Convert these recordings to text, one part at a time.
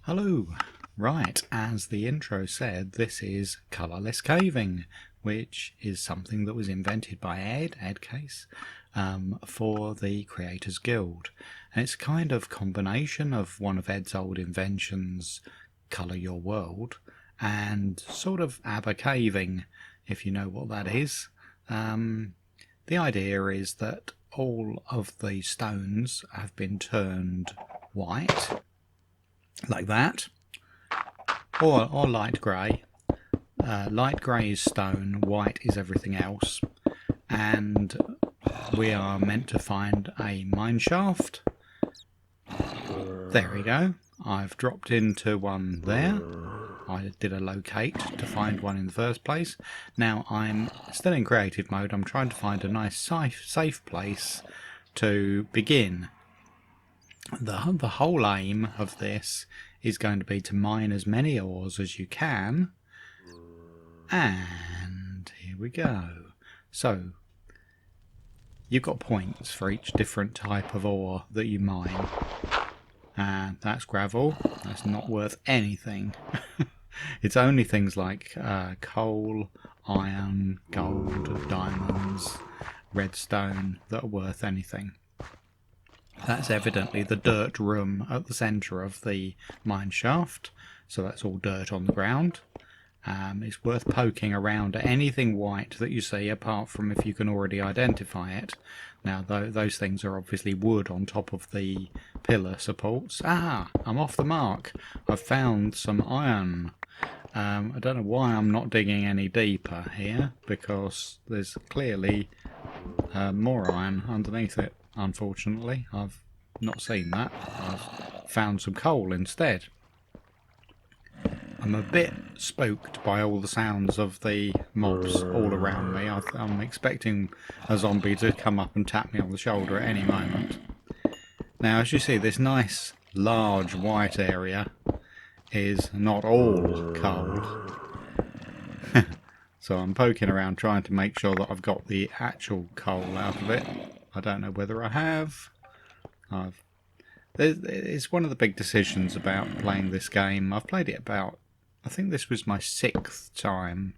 Hello! Right, as the intro said, this is ColourlessCaving, which is something that was invented by EddCase, for the Creators Guild. And it's a kind of combination of one of Ed's old inventions, Colour Your World, and sort of ABBA caving, if you know what that is. The idea is that all of the stones have been turned white, like that, or light grey. Light grey is stone, white is everything else, and we are meant to find a mineshaft. There we go. I've dropped into one there. I did a locate to find one in the first place. Now I'm still in creative mode. I'm trying to find a nice safe place to begin. The whole aim of this is going to be to mine as many ores as you can. And here we go. So you've got points for each different type of ore that you mine. And that's gravel. That's not worth anything. It's only things like coal, iron, gold, diamonds, redstone that are worth anything. That's evidently the dirt room at the centre of the mine shaft, so that's all dirt on the ground. It's worth poking around at anything white that you see, apart from if you can already identify it. Now those things are obviously wood on top of the pillar supports. Ah, I'm off the mark. I've found some iron. I don't know why I'm not digging any deeper here, because there's clearly more iron underneath it. Unfortunately, I've not seen that. I've found some coal instead. I'm a bit spooked by all the sounds of the mobs all around me. I'm expecting a zombie to come up and tap me on the shoulder at any moment. Now, as you see, this nice large white area is not all coal. So I'm poking around trying to make sure that I've got the actual coal out of it. I don't know whether I have. It's one of the big decisions about playing this game. I've played it about, I think this was my 6th time,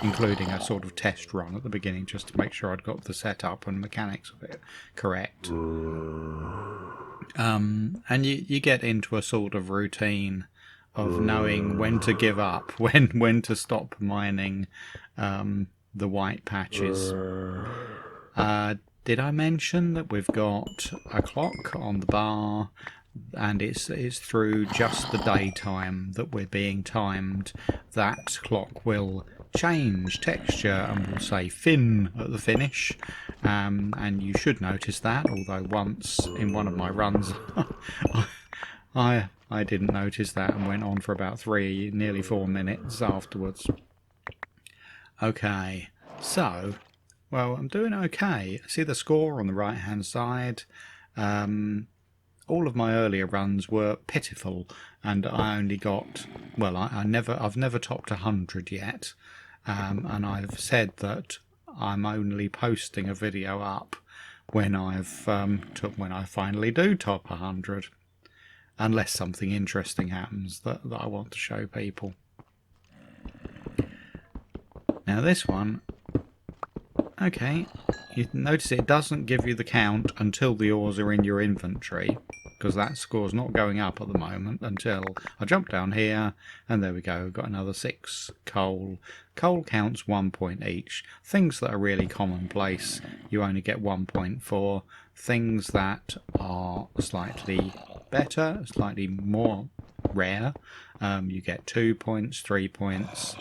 including a sort of test run at the beginning, just to make sure I'd got the setup and mechanics of it correct. And you get into a sort of routine of knowing when to give up, when to stop mining the white patches. Did I mention that we've got a clock on the bar, and it's through just the daytime that we're being timed? That clock will change texture and will say fin at the finish, and you should notice that, although once in one of my runs I didn't notice that and went on for about nearly 4 minutes afterwards. Okay, so, well, I'm doing okay. See the score on the right hand side. All of my earlier runs were pitiful, and I only got, well, I've never topped 100 yet, and I've said that I'm only posting a video up when I finally do top 100, unless something interesting happens that I want to show people. Now this one, okay, you notice it doesn't give you the count until the ores are in your inventory, because that score's not going up at the moment until I jump down here, and there we go, got another 6 coal. Coal counts 1 point each. Things that are really commonplace, you only get 1.4. Things that are slightly better, slightly more rare, you get 2 points, 3 points,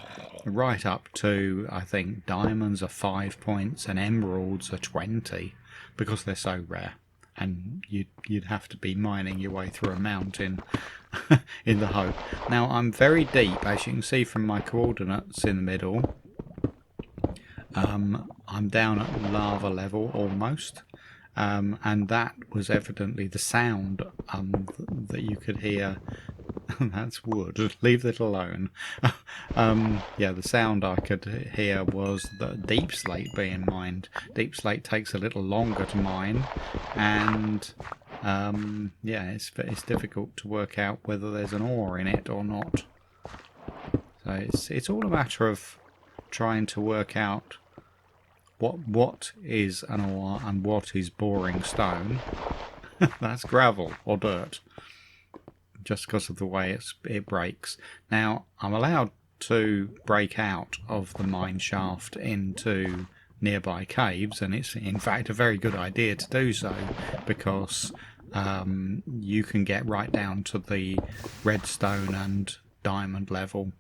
right up to, I think, diamonds are 5 points and emeralds are 20, because they're so rare, and you'd have to be mining your way through a mountain in the hope. Now I'm very deep, as you can see from my coordinates in the middle. I'm down at lava level almost, and that was evidently the sound that you could hear. That's wood, leave it alone. Yeah, the sound I could hear was the deep slate being mined. Deep slate takes a little longer to mine, and yeah, it's difficult to work out whether there's an ore in it or not. So it's all a matter of trying to work out what is an ore and what is boring stone. That's gravel or dirt, just because of the way it breaks. Now, I'm allowed to break out of the mine shaft into nearby caves, and it's in fact a very good idea to do so, because you can get right down to the redstone and diamond level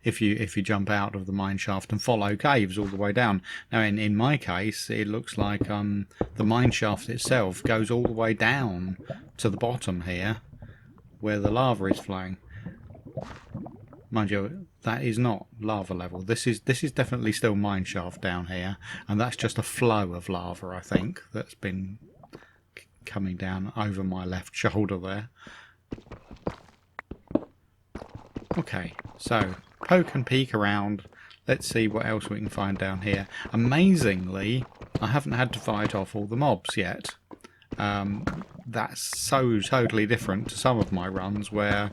if you jump out of the mine shaft and follow caves all the way down. Now in my case, it looks like the mine shaft itself goes all the way down to the bottom here where the lava is flowing. Mind you, that is not lava level. This is definitely still mine shaft down here, and that's just a flow of lava, I think, that's been coming down over my left shoulder there. Okay, so poke and peek around. Let's see what else we can find down here. Amazingly, I haven't had to fight off all the mobs yet. That's so totally different to some of my runs where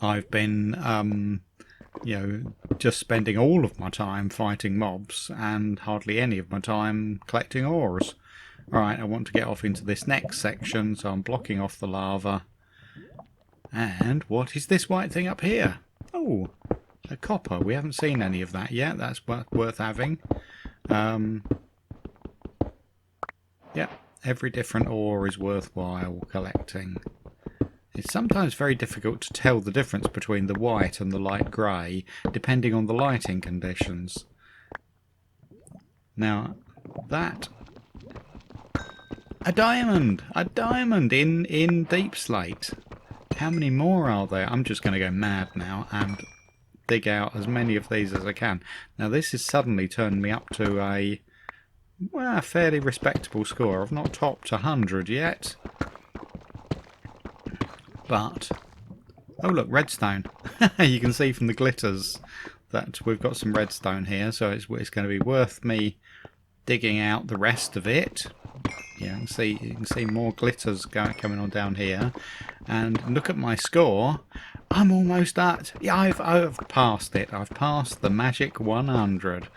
I've been, you know, just spending all of my time fighting mobs and hardly any of my time collecting ores. Alright, I want to get off into this next section, so I'm blocking off the lava. And what is this white thing up here? Oh, a copper. We haven't seen any of that yet. That's worth having. Yeah, every different ore is worthwhile collecting. It's sometimes very difficult to tell the difference between the white and the light grey, depending on the lighting conditions. Now, that... A diamond! A diamond in deep slate! How many more are there? I'm just going to go mad now and dig out as many of these as I can. Now this has suddenly turned me up to a fairly respectable score. I've not topped 100 yet. But, oh look, redstone. You can see from the glitters that we've got some redstone here, so it's going to be worth me digging out the rest of it. Yeah, you can see more glitters coming on down here. And look at my score. I'm almost at... Yeah, I've passed it. I've passed the magic 100.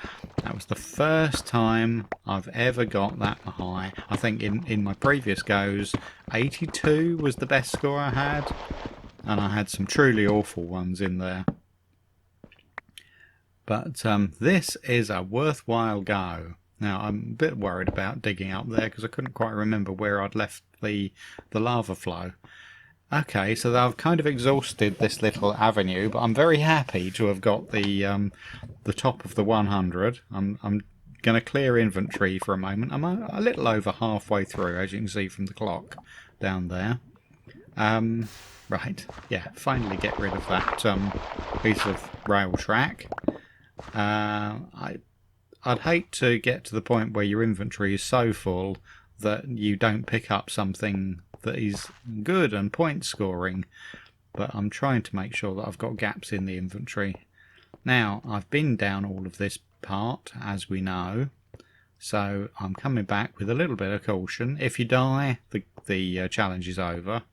That was the first time I've ever got that high. I think in my previous goes, 82 was the best score I had. And I had some truly awful ones in there. But this is a worthwhile go. Now, I'm a bit worried about digging up there because I couldn't quite remember where I'd left the lava flow. Okay, so I've kind of exhausted this little avenue, but I'm very happy to have got the top of the 100. I'm going to clear inventory for a moment. I'm a little over halfway through, as you can see from the clock down there. Right, yeah, finally get rid of that piece of rail track. I'd hate to get to the point where your inventory is so full that you don't pick up something that is good and point scoring, but I'm trying to make sure that I've got gaps in the inventory. Now, I've been down all of this part, as we know, so I'm coming back with a little bit of caution. If you die, the challenge is over.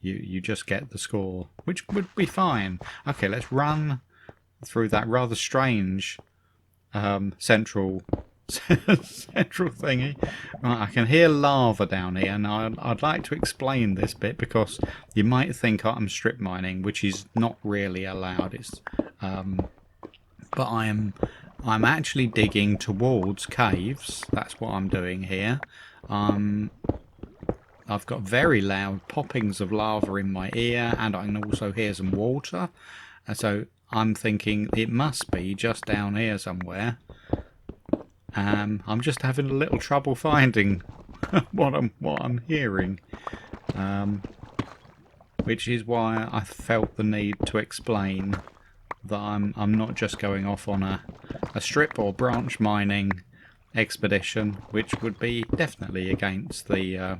You just get the score, which would be fine. Okay, let's run through that rather strange central thingy. Right, I can hear lava down here, and I'd like to explain this bit because you might think I'm strip mining, which is not really allowed. It's but I'm actually digging towards caves. That's what I'm doing here. I've got very loud poppings of lava in my ear, and I can also hear some water. And so I'm thinking it must be just down here somewhere. I'm just having a little trouble finding what I'm hearing, which is why I felt the need to explain that I'm not just going off on a strip or branch mining expedition, which would be definitely against the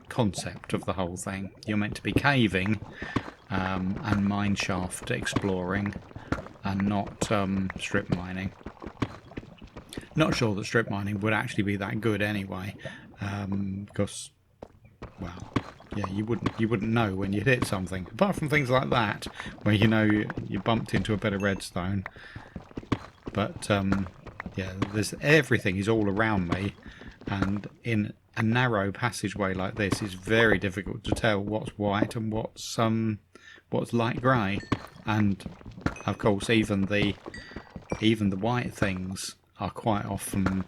concept of the whole thing. You're meant to be caving and mineshaft exploring, and not strip mining. Not sure that strip mining would actually be that good anyway, because, well, yeah, you wouldn't know when you'd hit something. Apart from things like that, where you know you bumped into a bit of redstone. But yeah, everything is all around me, and in a narrow passageway like this, it's very difficult to tell what's white and what's light grey. And of course, even the white things are quite often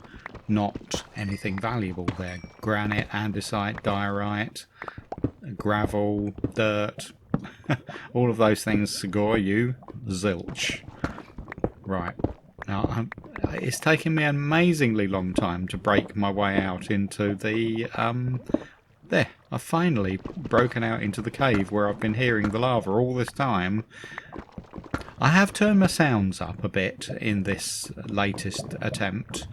not anything valuable. They're granite, andesite, diorite, gravel, dirt, all of those things score you zilch. Right. Now, it's taken me an amazingly long time to break my way out into the... there, I've finally broken out into the cave where I've been hearing the lava all this time. I have turned my sounds up a bit in this latest attempt.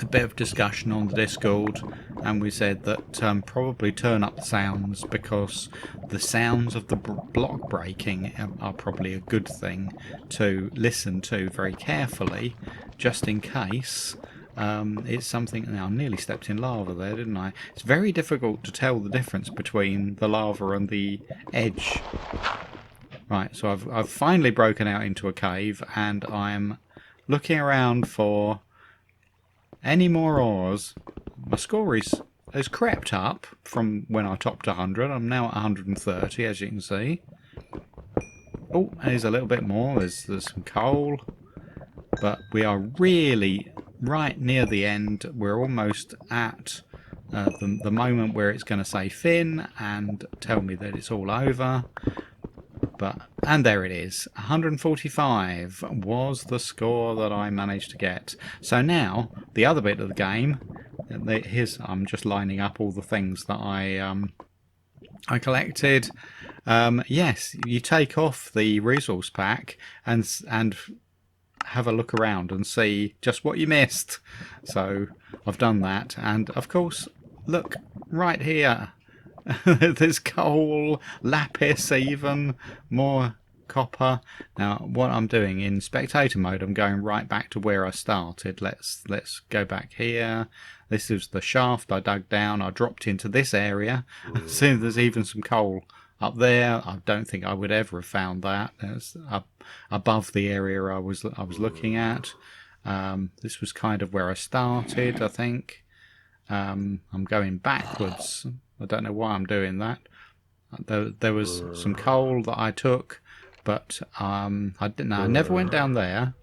A bit of discussion on the Discord, and we said that probably turn up the sounds because the sounds of the block breaking are probably a good thing to listen to very carefully, just in case it's something. Now, I nearly stepped in lava there, didn't I? It's very difficult to tell the difference between the lava and the edge. Right, so I've finally broken out into a cave, and I'm looking around for any more ores. My score has crept up from when I topped 100. I'm now at 130, as you can see. Oh, there's a little bit more. There's some coal. But we are really right near the end. We're almost at the moment where it's going to say fin and tell me that it's all over. And there it is. 145 was the score that I managed to get. So now, the other bit of the game, I'm just lining up all the things that I collected. Yes, you take off the resource pack and have a look around and see just what you missed. So I've done that, and of course, look right here. There's coal, lapis, even more copper. Now, what I'm doing in spectator mode, I'm going right back to where I started. Let's go back here. This is the shaft I dug down. I dropped into this area. See, there's even some coal up there. I don't think I would ever have found that. It's up above the area I was looking at. This was kind of where I started, I think. I'm going backwards. I don't know why I'm doing that. There was some coal that I took, but I never went down there.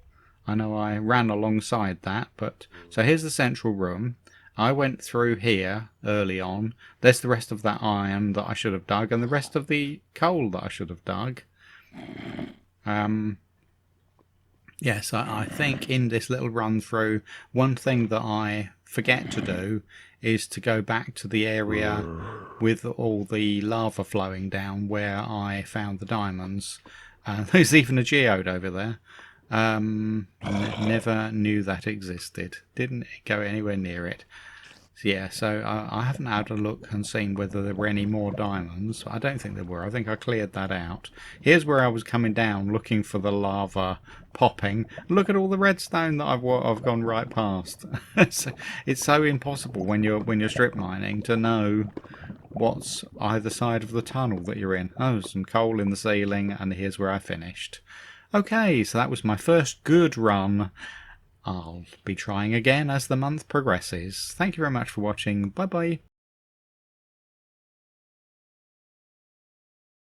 I know I ran alongside that, but so here's the central room. I went through here early on. There's the rest of that iron that I should have dug, and the rest of the coal that I should have dug. Yes, I think in this little run through, one thing that I forget to do is to go back to the area with all the lava flowing down where I found the diamonds. There's even a geode over there. Never knew that existed. Didn't go anywhere near it. Yeah, so I haven't had a look and seen whether there were any more diamonds. I don't think there were. I think I cleared that out. Here's where I was coming down looking for the lava popping. Look at all the redstone that I've gone right past. It's so impossible when you're strip mining to know what's either side of the tunnel that you're in. Oh, some coal in the ceiling, and here's where I finished. Okay, so that was my first good run. I'll be trying again as the month progresses. Thank you very much for watching. Bye bye.